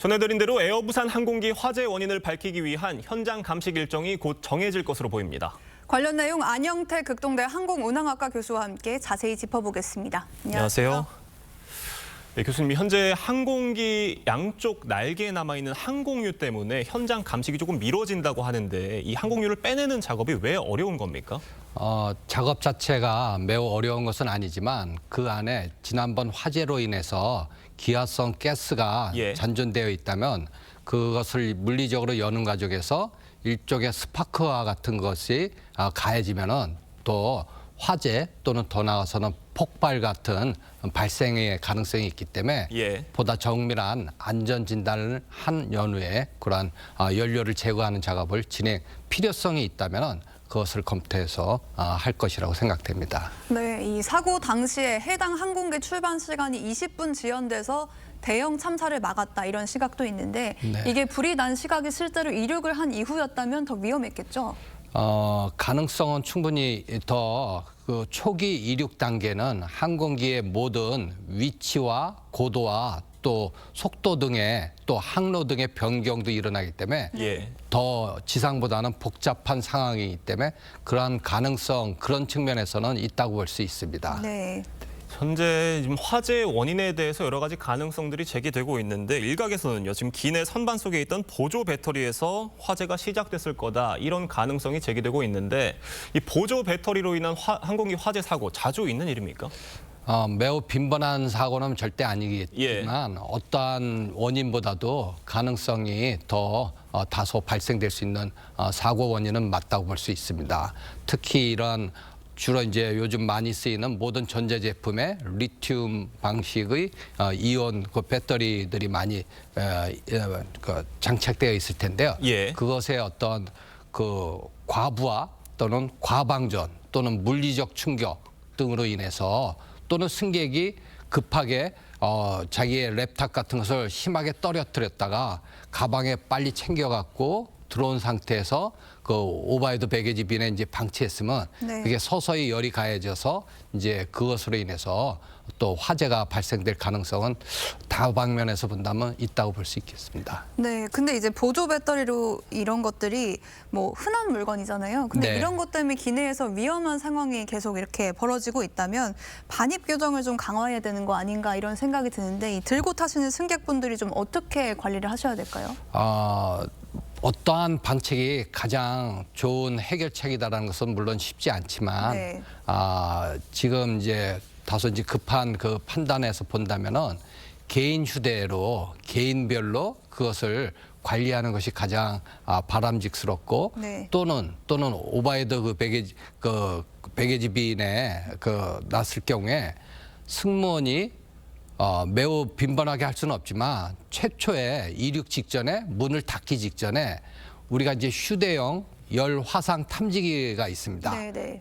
전해드린 대로 에어부산 항공기 화재 원인을 밝히기 위한 현장 감식 일정이 곧 정해질 것으로 보입니다. 관련 내용 안영태 극동대 항공운항학과 교수와 함께 자세히 짚어보겠습니다. 안녕하세요. 네, 교수님, 현재 항공기 양쪽 날개에 남아있는 항공유 때문에 현장 감식이 조금 미뤄진다고 하는데 이 항공유를 빼내는 작업이 왜 어려운 겁니까? 작업 자체가 매우 어려운 것은 아니지만 그 안에 지난번 화재로 인해서 기화성 가스가 잔존되어 있다면 그것을 물리적으로 여는 과정에서 일종의 스파크와 같은 것이 가해지면은 또 화재 또는 더 나아가서는 폭발 같은 발생의 가능성이 있기 때문에 보다 정밀한 안전 진단을 한 연후에 그러한 연료를 제거하는 작업을 진행 필요성이 있다면 그것을 검토해서 할 것이라고 생각됩니다. 네, 이 사고 당시에 해당 항공기 출발 시간이 20분 지연돼서 대형 참사를 막았다 이런 시각도 있는데 이게 불이 난 시각이 실제로 이륙을 한 이후였다면 더 위험했겠죠? 가능성은 충분히 더 그 초기 이륙 단계는 항공기의 모든 위치와 고도와 또 속도 등의 또 항로 등의 변경도 일어나기 때문에 더 지상보다는 복잡한 상황이기 때문에 그러한 가능성 그런 측면에서는 있다고 볼 수 있습니다. 네. 현재 지금 화재 원인에 대해서 여러 가지 가능성들이 제기되고 있는데 일각에서는요, 지금 기내 선반 속에 있던 보조 배터리에서 화재가 시작됐을 거다 이런 가능성이 제기되고 있는데 이 보조 배터리로 인한 항공기 화재 사고 자주 있는 일입니까? 매우 빈번한 사고는 절대 아니겠지만 어떠한 원인보다도 가능성이 더 다소 발생될 수 있는 사고 원인은 맞다고 볼 수 있습니다. 특히 이런 주로 이제 요즘 많이 쓰이는 모든 전자제품에 리튬 방식의 이온 그 배터리들이 많이 장착되어 있을 텐데요. 그것의 어떤 그 과부하 또는 과방전 또는 물리적 충격 등으로 인해서 또는 승객이 급하게 자기의 랩탑 같은 것을 심하게 떨어뜨렸다가 가방에 빨리 챙겨갖고 들어온 상태에서 그 오버헤드 배게지 빈에 이제 방치했으면 그게 서서히 열이 가해져서 이제 그것으로 인해서 또 화재가 발생될 가능성은 다방면에서 본다면 있다고 볼 수 있겠습니다. 네, 근데 이제 보조 배터리로 이런 것들이 뭐 흔한 물건이잖아요. 근데 이런 것 때문에 기내에서 위험한 상황이 계속 이렇게 벌어지고 있다면 반입 규정을 좀 강화해야 되는 거 아닌가 이런 생각이 드는데 이 들고 타시는 승객분들이 좀 어떻게 관리를 하셔야 될까요? 어떠한 방책이 가장 좋은 해결책이다라는 것은 물론 쉽지 않지만 지금 이제 다소 이제 급한 그 판단에서 본다면은 개인 휴대로 개인별로 그것을 관리하는 것이 가장 바람직스럽고 또는 오버헤드 그 배게지 빈에 놨을 경우에 승무원이 매우 빈번하게 할 수는 없지만 최초에 이륙 직전에 문을 닫기 직전에 우리가 이제 휴대용 열 화상 탐지기가 있습니다.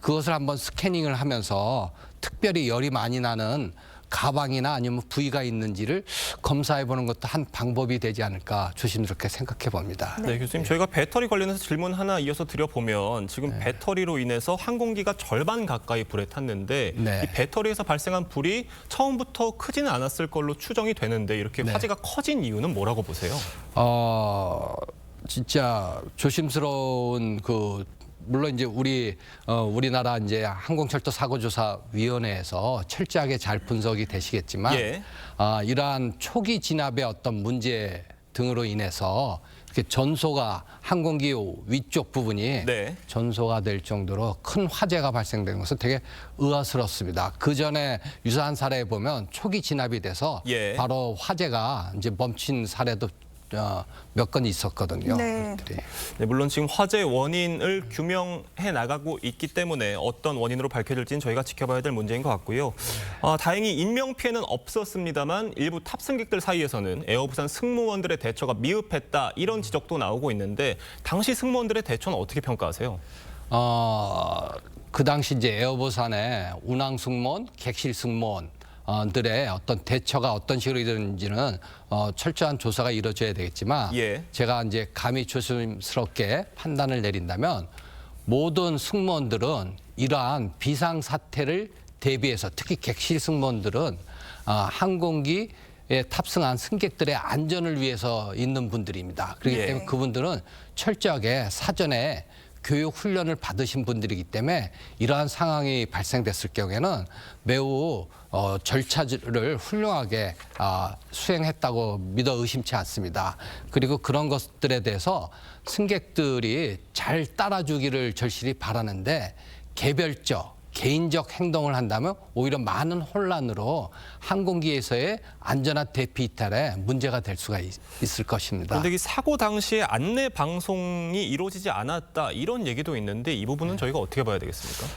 그것을 한번 스캐닝을 하면서 특별히 열이 많이 나는 가방이나 아니면 부위가 있는지를 검사해 보는 것도 한 방법이 되지 않을까 조심스럽게 생각해 봅니다. 네, 교수님, 저희가 배터리 관련해서 질문 하나 이어서 드려보면 지금 배터리로 인해서 항공기가 절반 가까이 불에 탔는데 이 배터리에서 발생한 불이 처음부터 크지는 않았을 걸로 추정이 되는데 이렇게 화재가 커진 이유는 뭐라고 보세요? 진짜 조심스러운 물론 이제 우리나라 이제 항공철도 사고조사위원회에서 철저하게 잘 분석이 되시겠지만 이러한 초기 진압의 어떤 문제 등으로 인해서 이렇게 전소가 항공기 위쪽 부분이 전소가 될 정도로 큰 화재가 발생된 것은 되게 의아스럽습니다. 그 전에 유사한 사례에 보면 초기 진압이 돼서 바로 화재가 이제 멈춘 사례도 몇 건 있었거든요. 물론 지금 화재 원인을 규명해 나가고 있기 때문에 어떤 원인으로 밝혀질지는 저희가 지켜봐야 될 문제인 것 같고요. 다행히 인명 피해는 없었습니다만 일부 탑승객들 사이에서는 에어부산 승무원들의 대처가 미흡했다 이런 지적도 나오고 있는데 당시 승무원들의 대처는 어떻게 평가하세요? 그 당시 이제 에어부산의 운항 승무원, 객실 승무원 들의 어떤 대처가 어떤 식으로 이루어지는지는 철저한 조사가 이루어져야 되겠지만 제가 이제 감히 조심스럽게 판단을 내린다면 모든 승무원들은 이러한 비상사태를 대비해서 특히 객실 승무원들은 항공기 탑승한 승객들의 안전을 위해서 있는 분들입니다. 그렇기 예. 때문에 그분들은 철저하게 사전에 교육 훈련을 받으신 분들이기 때문에 이러한 상황이 발생됐을 경우에는 매우 절차를 훌륭하게 수행했다고 믿어 의심치 않습니다. 그리고 그런 것들에 대해서 승객들이 잘 따라주기를 절실히 바라는데 개인적 행동을 한다면 오히려 많은 혼란으로 항공기에서의 안전한 대피 이탈에 문제가 될 수가 있을 것입니다. 그런데 이 사고 당시에 안내 방송이 이루어지지 않았다 이런 얘기도 있는데 이 부분은 저희가 어떻게 봐야 되겠습니까?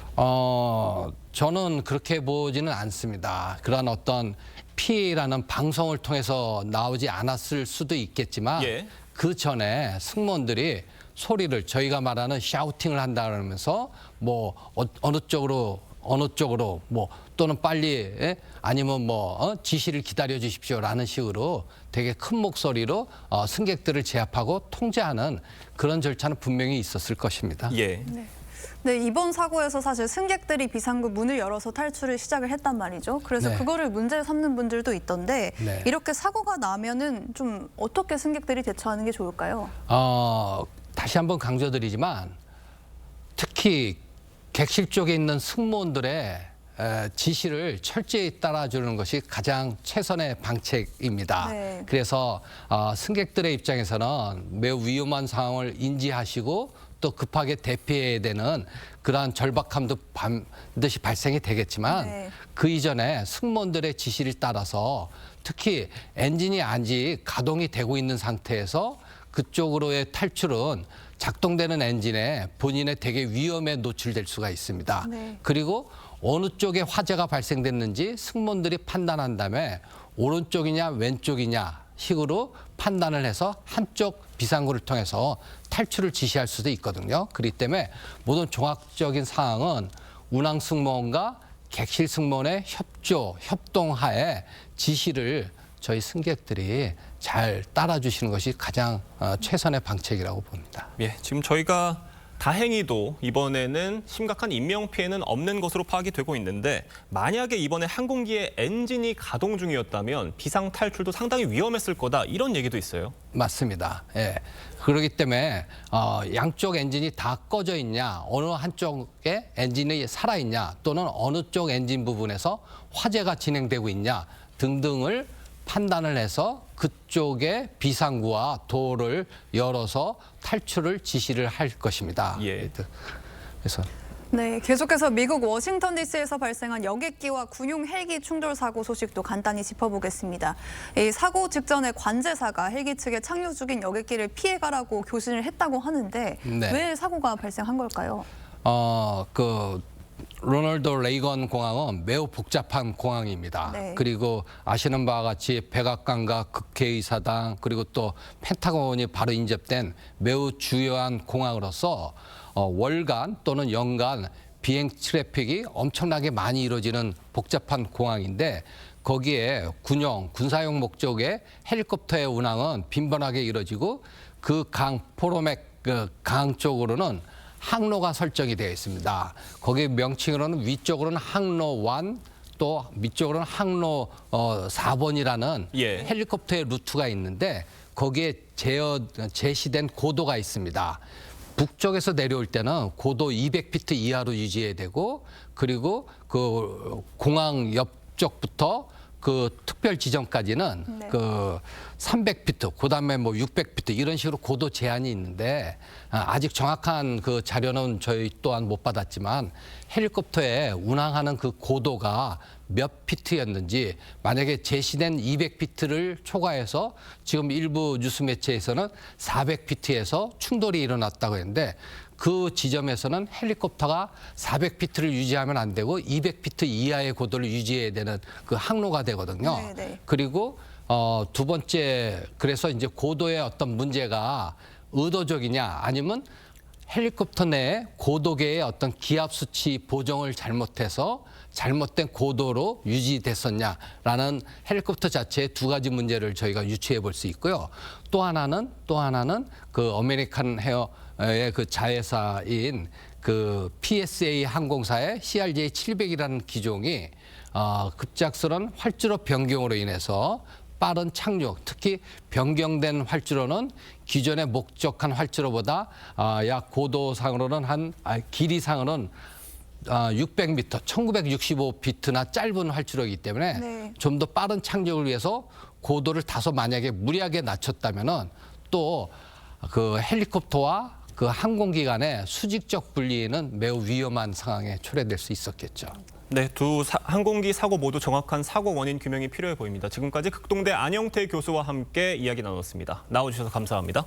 저는 그렇게 보지는 않습니다. 그런 어떤 피해라는 방송을 통해서 나오지 않았을 수도 있겠지만 예. 그 전에 승무원들이 소리를 저희가 말하는 샤우팅을 한다 그러면서 뭐 어느 쪽으로 뭐 또는 빨리 아니면 뭐 지시를 기다려 주십시오라는 식으로 되게 큰 목소리로 승객들을 제압하고 통제하는 그런 절차는 분명히 있었을 것입니다. 예. 네, 이번 사고에서 사실 승객들이 비상구 문을 열어서 탈출을 시작을 했단 말이죠. 그래서 네. 그거를 문제 삼는 분들도 있던데 네. 이렇게 사고가 나면은 좀 어떻게 승객들이 대처하는 게 좋을까요? 다시 한번 강조드리지만 특히 객실 쪽에 있는 승무원들의 지시를 철저히 따라주는 것이 가장 최선의 방책입니다. 네. 그래서 승객들의 입장에서는 매우 위험한 상황을 인지하시고 또 급하게 대피해야 되는 그러한 절박함도 반드시 발생이 되겠지만 네. 그 이전에 승무원들의 지시를 따라서 특히 엔진이 아직 가동이 되고 있는 상태에서 그쪽으로의 탈출은 작동되는 엔진에 본인의 되게 위험에 노출될 수가 있습니다. 네. 그리고 어느 쪽에 화재가 발생됐는지 승무원들이 판단한 다음에 오른쪽이냐 왼쪽이냐 식으로 판단을 해서 한쪽 비상구를 통해서 탈출을 지시할 수도 있거든요. 그렇기 때문에 모든 종합적인 사항은 운항 승무원과 객실 승무원의 협동하에 지시를 저희 승객들이 잘 따라주시는 것이 가장 최선의 방책이라고 봅니다. 예, 지금 저희가 다행히도 이번에는 심각한 인명 피해는 없는 것으로 파악이 되고 있는데 만약에 이번에 항공기의 엔진이 가동 중이었다면 비상 탈출도 상당히 위험했을 거다 이런 얘기도 있어요. 맞습니다. 예. 그렇기 때문에 양쪽 엔진이 다 꺼져 있냐, 어느 한쪽에 엔진이 살아있냐, 또는 어느 쪽 엔진 부분에서 화재가 진행되고 있냐 등등을 판단을 해서 그쪽에 비상구와 도어를 열어서 탈출을 지시를 할 것입니다. 예. 그래서 네, 계속해서 미국 워싱턴 DC에서 발생한 여객기와 군용 헬기 충돌 사고 소식도 간단히 짚어보겠습니다. 이 사고 직전에 관제사가 헬기 측에 착륙 중인 여객기를 피해가라고 교신을 했다고 하는데 네. 왜 사고가 발생한 걸까요? 로널드 레이건 공항은 매우 복잡한 공항입니다. 네. 그리고 아시는 바와 같이 백악관과 국회의사당 그리고 또 펜타곤이 바로 인접된 매우 주요한 공항으로서 월간 또는 연간 비행 트래픽이 엄청나게 많이 이루어지는 복잡한 공항인데 거기에 군사용 목적의 헬리콥터의 운항은 빈번하게 이루어지고 그 포로맥 강 쪽으로는 항로가 설정이 되어 있습니다. 거기 명칭으로는 위쪽으로는 항로 1, 또 밑쪽으로는 항로 4번이라는 예. 헬리콥터의 루트가 있는데 거기에 제시된 고도가 있습니다. 북쪽에서 내려올 때는 고도 200피트 이하로 유지해야 되고 그리고 그 공항 옆쪽부터 그 특별 지점까지는 네. 그 300피트, 그다음에 뭐 600피트 이런 식으로 고도 제한이 있는데 아직 정확한 그 자료는 저희 또한 못 받았지만 헬리콥터에 운항하는 그 고도가 몇 피트였는지 만약에 제시된 200피트를 초과해서 지금 일부 뉴스 매체에서는 400피트에서 충돌이 일어났다고 했는데 그 지점에서는 헬리콥터가 400피트를 유지하면 안 되고 200피트 이하의 고도를 유지해야 되는 그 항로가 되거든요. 네네. 그리고 두 번째 그래서 이제 고도의 어떤 문제가 의도적이냐 아니면 헬리콥터 내 고도계의 어떤 기압 수치 보정을 잘못해서 잘못된 고도로 유지됐었냐라는 헬리콥터 자체의 두 가지 문제를 저희가 유추해 볼 수 있고요. 또 하나는 그 아메리칸 헤어의 그 자회사인 그 PSA 항공사의 CRJ 700이라는 기종이 급작스런 활주로 변경으로 인해서 빠른 착륙, 특히 변경된 활주로는 기존의 목적한 활주로보다 약 고도상으로는 길이상으로는 600m, 1965피트나 짧은 활주로이기 때문에 네. 좀 더 빠른 착륙을 위해서 고도를 다소 만약에 무리하게 낮췄다면은 또 그 헬리콥터와 그 항공기간의 수직적 분리는 매우 위험한 상황에 초래될 수 있었겠죠. 네, 두 항공기 사고 모두 정확한 사고 원인 규명이 필요해 보입니다. 지금까지 극동대 안영태 교수와 함께 이야기 나눴습니다. 나와주셔서 감사합니다.